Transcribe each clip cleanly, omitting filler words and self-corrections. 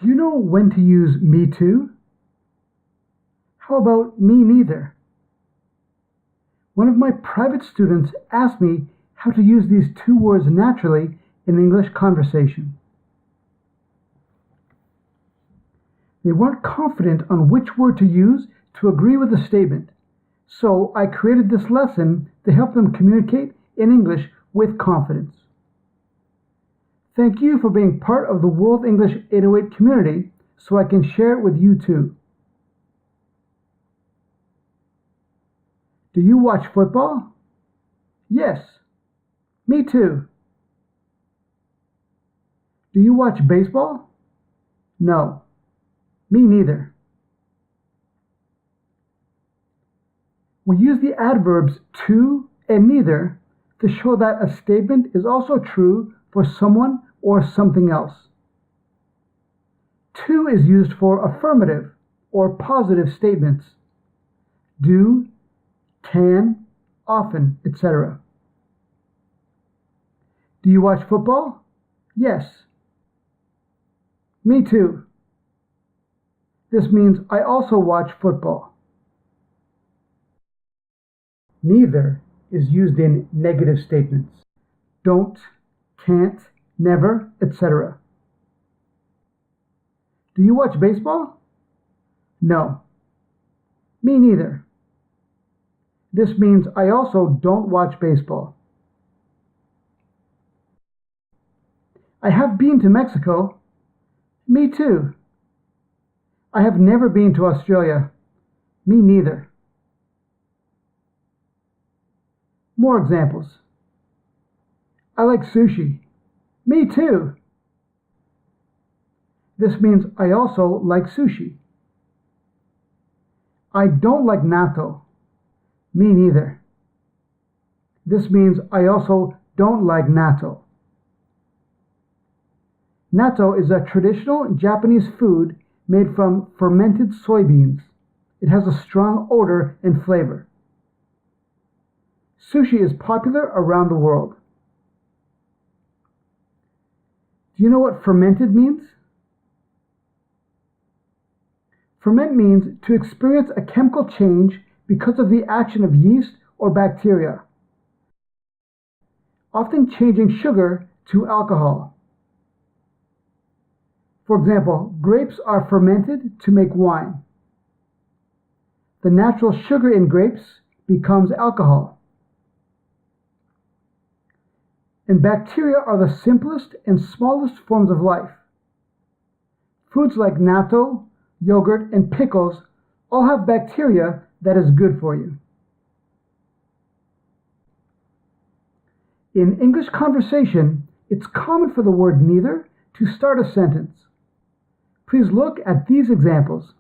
Do you know when to use me too? How about me neither? One of my private students asked me how to use these two words naturally in English conversation. They weren't confident on which word to use to agree with the statement, so I created this lesson to help them communicate in English with confidence. Thank you for being part of the World English 808 community so I can share it with you too. Do you watch football? Yes. Me too. Do you watch baseball? No. Me neither. We use the adverbs to and neither to show that a statement is also true for someone or something else. To is used for affirmative or positive statements. Do, can, often, etc. Do you watch football? Yes. Me too. This means I also watch football. Neither is used in negative statements. Don't, can't, never, etc. Do you watch baseball? No. Me neither. This means I also don't watch baseball. I have been to Mexico. Me too. I have never been to Australia. Me neither. More examples. I like sushi. Me too. This means I also like sushi. I don't like natto. Me neither. This means I also don't like natto. Natto is a traditional Japanese food made from fermented soybeans. It has a strong odor and flavor. Sushi is popular around the world. Do you know what fermented means? Ferment means to experience a chemical change because of the action of yeast or bacteria, often changing sugar to alcohol. For example, grapes are fermented to make wine. The natural sugar in grapes becomes alcohol. And bacteria are the simplest and smallest forms of life. Foods like natto, yogurt, and pickles all have bacteria that is good for you. In English conversation, it's common for the word neither to start a sentence. Please look at these examples.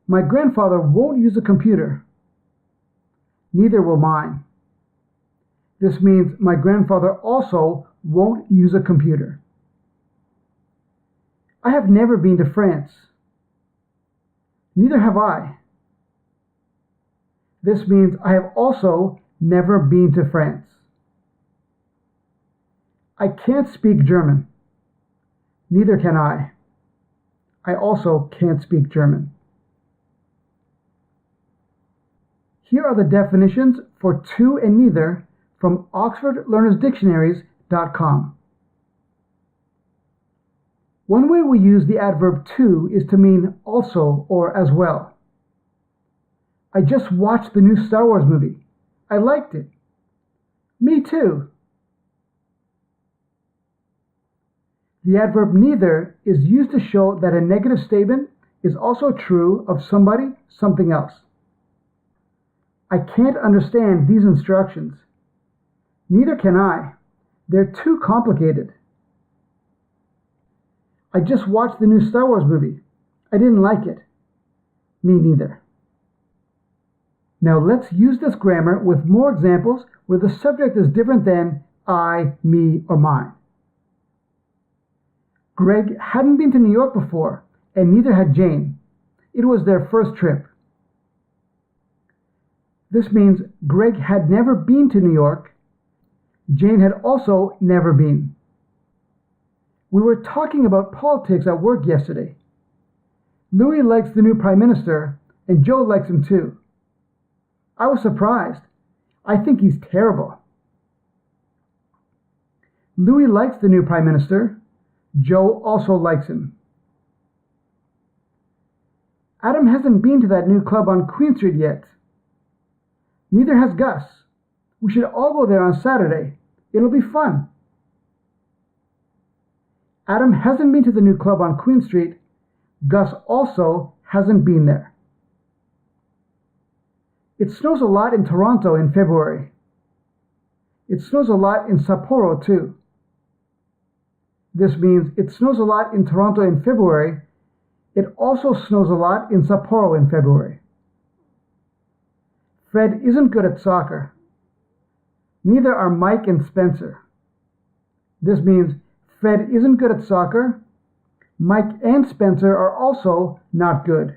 My grandfather won't use a computer. Neither will mine. This means my grandfather also won't use a computer. I have never been to France. Neither have I. This means I have also never been to France. I can't speak German. Neither can I. I also can't speak German. Here are the definitions for to and neither from OxfordLearnersDictionaries.com. One way we use the adverb to is to mean also or as well. I just watched the new Star Wars movie. I liked it. Me too. The adverb neither is used to show that a negative statement is also true of somebody, something else. I can't understand these instructions. Neither can I. They're too complicated. I just watched the new Star Wars movie. I didn't like it. Me neither. Now let's use this grammar with more examples where the subject is different than I, me, or mine. Greg hadn't been to New York before, and neither had Jane. It was their first trip. This means Greg had never been to New York. Jane had also never been. We were talking about politics at work yesterday. Louis likes the new Prime Minister, and Joe likes him too. I was surprised. I think he's terrible. Louis likes the new Prime Minister. Joe also likes him. Adam hasn't been to that new club on Queen Street yet. Neither has Gus. We should all go there on Saturday. It'll be fun. Adam hasn't been to the new club on Queen Street. Gus also hasn't been there. It snows a lot in Toronto in February. It snows a lot in Sapporo too. This means it snows a lot in Toronto in February. It also snows a lot in Sapporo in February. Fred isn't good at soccer. Neither are Mike and Spencer. This means Fred isn't good at soccer. Mike and Spencer are also not good.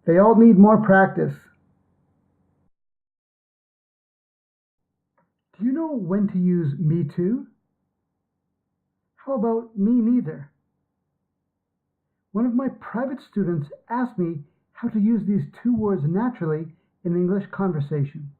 They all need more practice. Do you know when to use me too? How about me neither? One of my private students asked me how to use these two words naturally in English conversation.